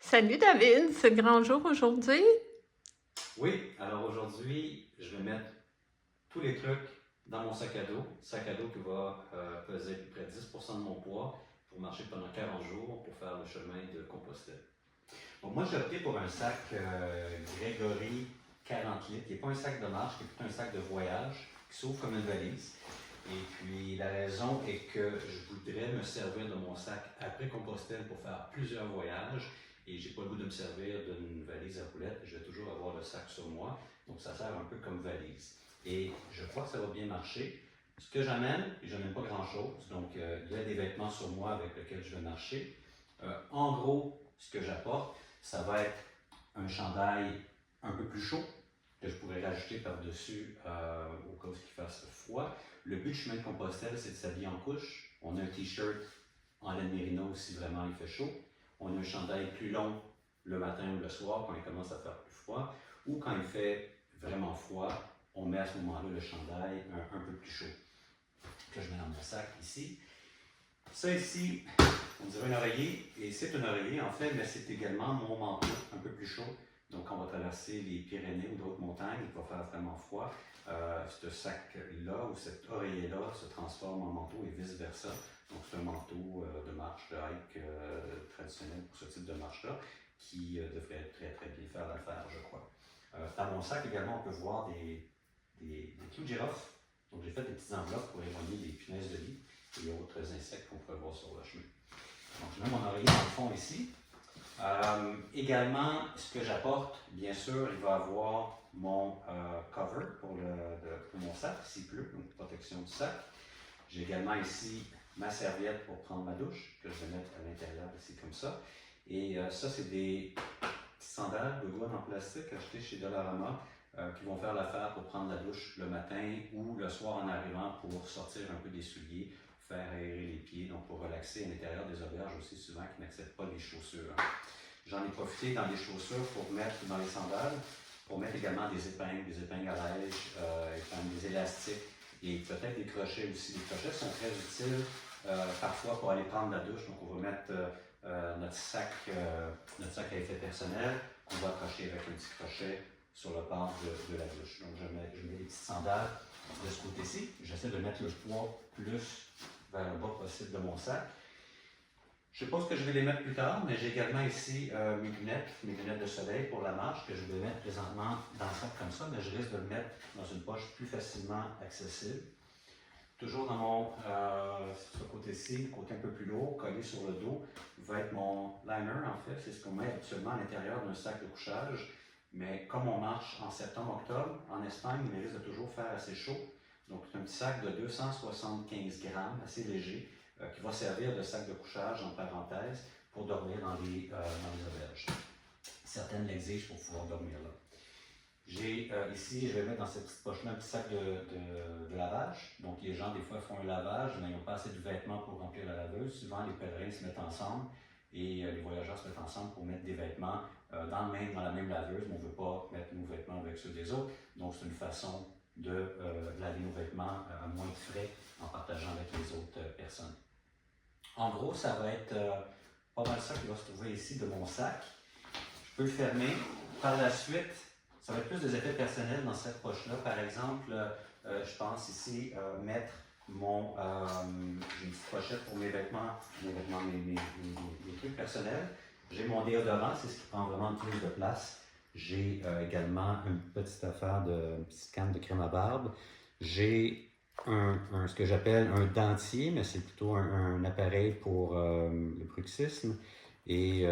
Salut David, c'est le grand jour aujourd'hui. Oui, alors aujourd'hui, je vais mettre tous les trucs dans mon sac à dos qui va peser à peu près 10% de mon poids pour marcher pendant 40 jours pour faire le chemin de Compostelle. Donc moi, j'ai opté pour un sac Gregory 40 litres, qui n'est pas un sac de marche, qui est plutôt un sac de voyage, qui s'ouvre comme une valise. Et puis la raison est que je voudrais me servir de mon sac après Compostelle pour faire plusieurs voyages. Et j'ai pas le goût de me servir d'une valise à roulettes, je vais toujours avoir le sac sur moi, donc ça sert un peu comme valise. Et je crois que ça va bien marcher. Ce que j'amène, et je n'aime pas grand-chose, donc il y a des vêtements sur moi avec lesquels je vais marcher. En gros, ce que j'apporte, ça va être un chandail un peu plus chaud, que je pourrais rajouter par-dessus au cas où il fasse froid. Le but du chemin de Compostelle, c'est de s'habiller en couche. On a un t-shirt en laine mérino si vraiment il fait chaud. On a un chandail plus long le matin ou le soir quand il commence à faire plus froid. Ou quand il fait vraiment froid, on met à ce moment-là le chandail un peu plus chaud. Que je mets dans mon sac ici. Ça ici, on dirait un oreiller, et c'est un oreiller en fait, mais c'est également mon manteau un peu plus chaud. Donc quand on va traverser les Pyrénées ou d'autres montagnes, il va faire vraiment froid. Ce sac-là ou cet oreiller-là se transforme en manteau et vice-versa. Donc c'est un manteau de marche, de hike traditionnel pour ce type de marche-là, qui devrait très très bien faire l'affaire, je crois. Dans mon sac également, on peut voir des clous de girofle. Donc j'ai fait des petites enveloppes pour éloigner les punaises de lit et autres insectes qu'on pourrait voir sur le chemin. Donc je mets mon oreiller dans le fond ici. Également, ce que j'apporte, bien sûr, il va avoir mon cover pour mon sac, s'il pleut, donc protection du sac. J'ai également ici ma serviette pour prendre ma douche, que je vais mettre à l'intérieur ici comme ça. Et ça, c'est des sandales de gomme en plastique achetées chez Dollarama qui vont faire l'affaire pour prendre la douche le matin ou le soir en arrivant pour sortir un peu des souliers, faire aérer les pieds, donc pour relaxer à l'intérieur des auberges aussi souvent qui n'acceptent pas les chaussures. J'en ai profité dans les chaussures pour mettre dans les sandales, pour mettre également des épingles à neige, des élastiques et peut-être des crochets aussi. Les crochets sont très utiles parfois pour aller prendre la douche, donc on va mettre notre sac à effet personnel qu'on va accrocher avec un petit crochet sur le bord de la douche. Donc je mets les petites sandales de ce côté-ci. J'essaie de mettre le poids plus vers le bas possible de mon sac. Je suppose que je vais les mettre plus tard, mais j'ai également ici mes lunettes de soleil pour la marche que je vais mettre présentement dans le sac comme ça, mais je risque de le mettre dans une poche plus facilement accessible. Toujours dans mon, ce côté-ci, le côté un peu plus lourd, collé sur le dos, va être mon liner en fait. C'est ce qu'on met habituellement à l'intérieur d'un sac de couchage. Mais comme on marche en septembre-octobre, en Espagne, il risque de toujours faire assez chaud. Donc c'est un petit sac de 275 grammes, assez léger, qui va servir de sac de couchage en parenthèse pour dormir dans les auberges. Certaines l'exigent pour pouvoir dormir là. J'ai ici, je vais mettre dans cette petite poche-là un petit sac de lavage. Donc les gens, des fois, font un lavage, mais ils n'ont pas assez de vêtements pour remplir la laveuse. Souvent, les pèlerins se mettent ensemble et les voyageurs se mettent ensemble pour mettre des vêtements dans la même laveuse, mais on ne veut pas mettre nos vêtements avec ceux des autres. Donc c'est une façon de laver nos vêtements à moins de frais en partageant avec les autres personnes. En gros, ça va être pas mal ça qui va se trouver ici de mon sac. Je peux le fermer. Par la suite, ça va être plus des effets personnels dans cette poche-là. Par exemple, je pense ici mettre mon... j'ai une petite pochette pour mes vêtements, mes trucs personnels. J'ai mon déodorant, c'est ce qui prend vraiment le plus de place. J'ai également une petite affaire une petite canne de crème à barbe. J'ai ce que j'appelle un dentier, mais c'est plutôt un appareil pour le bruxisme et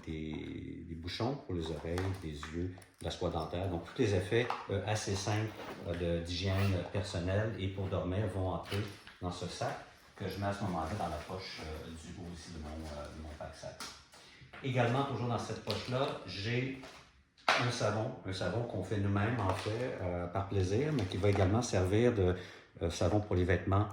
des bouchons pour les oreilles, des yeux, de la soie dentaire. Donc, tous les effets assez simples d'hygiène personnelle et pour dormir vont entrer dans ce sac que je mets à ce moment-là dans la poche du haut ici de mon pack-sac. Également, toujours dans cette poche-là, j'ai un savon qu'on fait nous-mêmes en fait par plaisir, mais qui va également servir de savon pour les vêtements,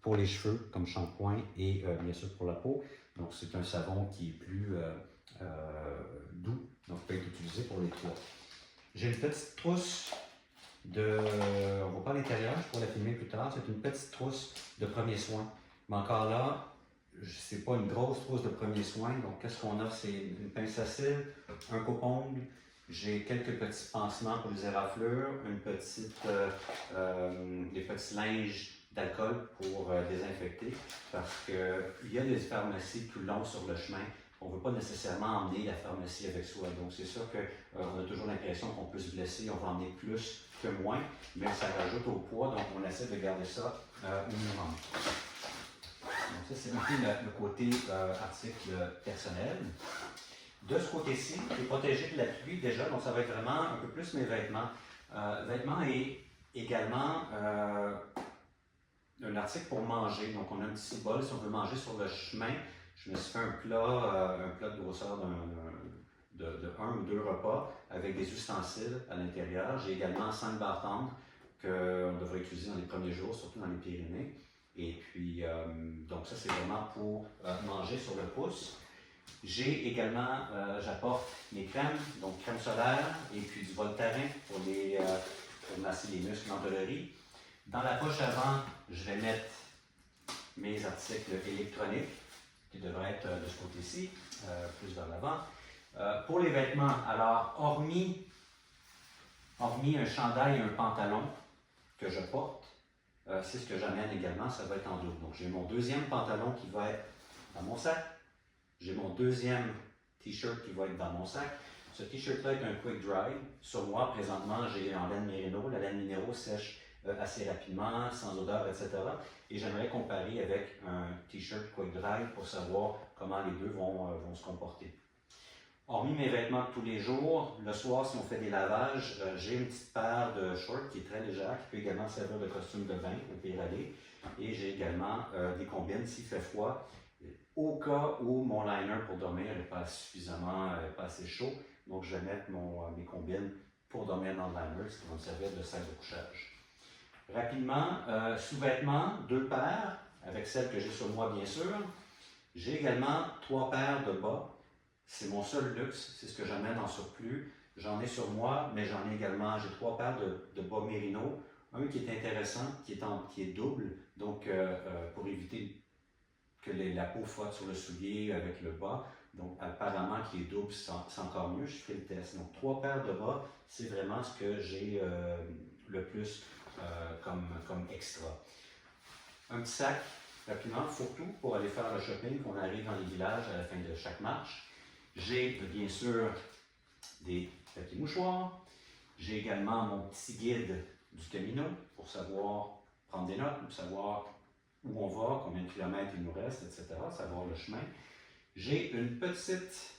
pour les cheveux comme shampoing et bien sûr pour la peau. Donc c'est un savon qui est plus doux, donc peut être utilisé pour les trois. J'ai une petite trousse on ne voit pas l'intérieur, je pourrais la filmer plus tard, c'est une petite trousse de premiers soins. Mais encore là, c'est pas une grosse trousse de premiers soins. Donc, qu'est-ce qu'on a? C'est une pince à cils, un coupe-ongle. J'ai quelques petits pansements pour les éraflures, des petits linges d'alcool pour désinfecter, parce qu'il y a des pharmacies tout le long sur le chemin. On ne veut pas nécessairement emmener la pharmacie avec soi. Donc, c'est sûr qu'on a toujours l'impression qu'on peut se blesser, on va emmener plus que moins, mais ça rajoute au poids, donc on essaie de garder ça au minimum. Donc, ça, c'est un peu le côté article personnel. De ce côté-ci, je suis protégé de la pluie déjà, donc ça va être vraiment un peu plus mes vêtements. Vêtements et également un article pour manger. Donc, on a un petit bol si on veut manger sur le chemin. Je me suis fait un plat de grosseur de 1 ou 2 repas avec des ustensiles à l'intérieur. J'ai également 5 barres tendres qu'on devrait utiliser dans les premiers jours, surtout dans les Pyrénées. Et puis, donc ça, c'est vraiment pour manger sur le pouce. J'ai également, j'apporte mes crèmes, donc crème solaire et puis du Voltaren pour masser les muscles l'endolorie. Dans la poche avant, je vais mettre mes articles électroniques qui devraient être de ce côté-ci, plus vers l'avant. Pour les vêtements, alors, hormis un chandail et un pantalon que je porte, c'est ce que j'amène également, ça va être en double. Donc, j'ai mon deuxième pantalon qui va être dans mon sac. J'ai mon deuxième t-shirt qui va être dans mon sac. Ce t-shirt-là est un quick dry. Sur moi, présentement, j'ai en laine Merino. La laine Merino sèche assez rapidement, sans odeur, etc. Et j'aimerais comparer avec un t-shirt quick dry pour savoir comment les deux vont se comporter. Hormis mes vêtements de tous les jours, le soir, si on fait des lavages, j'ai une petite paire de shorts qui est très légère, qui peut également servir de costume de bain au pire aller. Et j'ai également des combines s'il fait froid. Au cas où mon liner pour dormir n'est pas assez chaud, donc je vais mettre mes combines pour dormir dans le liner, ce qui va me servir de sac de couchage. Rapidement, sous-vêtements, 2 paires, avec celles que j'ai sur moi bien sûr. J'ai également 3 paires de bas. C'est mon seul luxe, c'est ce que j'amène en surplus. J'en ai sur moi, mais j'en ai également, j'ai 3 paires de bas Merino. Un qui est intéressant, qui est double, donc pour éviter que la peau frotte sur le soulier avec le bas. Donc, apparemment, qui est double, c'est encore mieux. Je ferai le test. Donc, 3 paires de bas, c'est vraiment ce que j'ai le plus comme extra. Un petit sac, rapidement, fourre-tout pour aller faire le shopping, qu'on arrive dans les villages à la fin de chaque marche. J'ai, bien sûr, des papiers mouchoirs. J'ai également mon petit guide du Camino pour savoir prendre des notes, pour savoir où on va, combien de kilomètres il nous reste, etc., savoir le chemin. J'ai une petite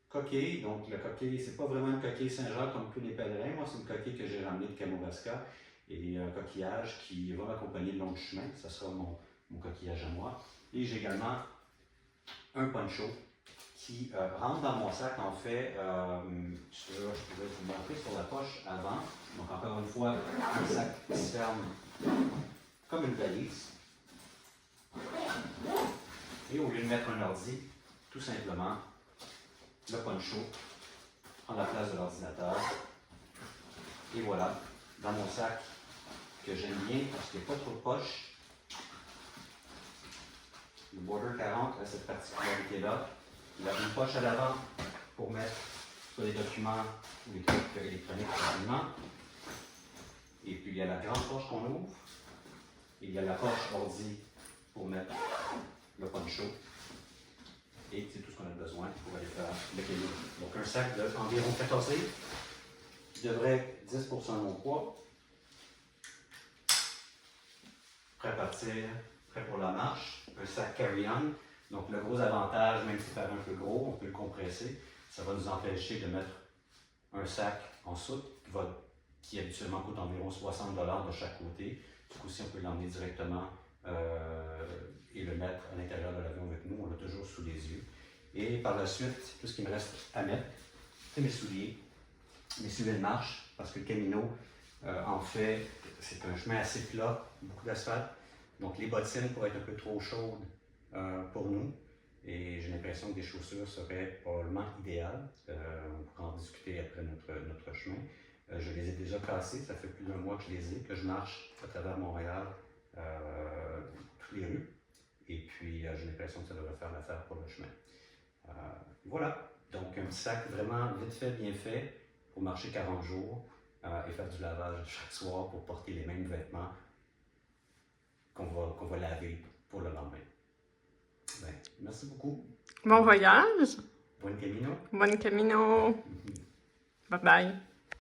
coquille, donc la coquille, c'est pas vraiment une coquille Saint-Jacques comme tous les pèlerins, moi c'est une coquille que j'ai ramenée de Kamouraska et un coquillage qui va m'accompagner le long du chemin, ça sera mon coquillage à moi. Et j'ai également un poncho qui rentre dans mon sac en fait, je vais vous montrer sur la poche avant, donc encore une fois, un sac qui se ferme comme une valise. Et au lieu de mettre un ordi, tout simplement, le poncho prend la place de l'ordinateur. Et voilà, dans mon sac que j'aime bien parce qu'il n'y a pas trop de poches, le Border 40 a cette particularité-là. Il a une poche à l'avant pour mettre soit les documents ou les trucs électroniques facilement. Et puis il y a la grande poche qu'on ouvre. Et il y a la poche ordi pour mettre le poncho. Et c'est tout ce qu'on a besoin pour aller faire le Camino. Donc un sac d'environ 14 livres qui devrait être 10% de mon poids. Prêt à partir, prêt pour la marche. Un sac carry-on. Donc le gros avantage, même si ça paraît un peu gros, on peut le compresser. Ça va nous empêcher de mettre un sac en soute qui habituellement coûte environ 60$ de chaque côté. Du coup, si on peut l'emmener directement et le mettre à l'intérieur de l'avion avec nous, on l'a toujours sous les yeux. Et par la suite, tout ce qu'il me reste à mettre, c'est mes souliers de marche, parce que le Camino, en fait, c'est un chemin assez plat, beaucoup d'asphalte. Donc les bottines pourraient être un peu trop chaudes pour nous. Et j'ai l'impression que des chaussures seraient probablement idéales. On pourra en discuter après notre chemin. Je les ai déjà cassées, ça fait plus d'1 mois que je les ai, que je marche à travers Montréal, toutes les rues. Et puis, j'ai l'impression que ça devrait faire l'affaire pour le chemin. Voilà. Donc, un petit sac vraiment vite fait, bien fait, pour marcher 40 jours et faire du lavage chaque soir pour porter les mêmes vêtements qu'on va laver pour le lendemain. Ben, merci beaucoup. Bon voyage. Buen camino. Bon camino. Bye bye.